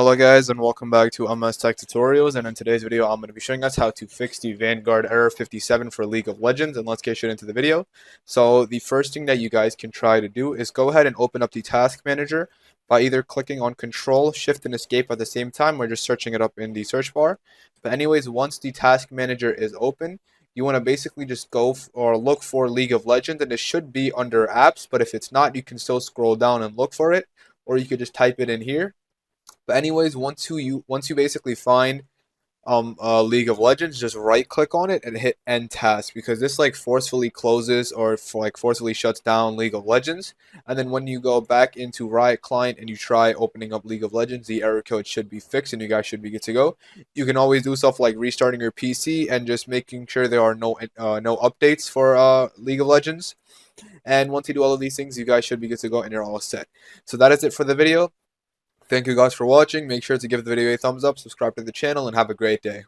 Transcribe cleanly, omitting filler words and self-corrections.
Hello guys and welcome back to MS Tech Tutorials, and in today's video I'm going to be showing us how to fix the Vanguard error 57 for League of Legends, and let's get straight into the video. So the first thing that you guys can try to do is go ahead and open up the task manager by either clicking on Control, Shift, and Escape at the same time or just searching it up in the search bar. But anyways, once the task manager is open, you want to basically just go or look for League of Legends, and it should be under apps, but if it's not, you can still scroll down and look for it, or you could just type it in here. But anyways, once you basically find League of Legends, just right click on it and hit end task, because this like forcefully closes or forcefully shuts down League of Legends. And then when you go back into Riot Client and you try opening up League of Legends, the error code should be fixed and you guys should be good to go. You can always do stuff like restarting your PC and just making sure there are no updates for League of Legends. And once you do all of these things, you guys should be good to go and you're all set. So that is it for the video. Thank you guys for watching. Make sure to give the video a thumbs up, subscribe to the channel, and have a great day.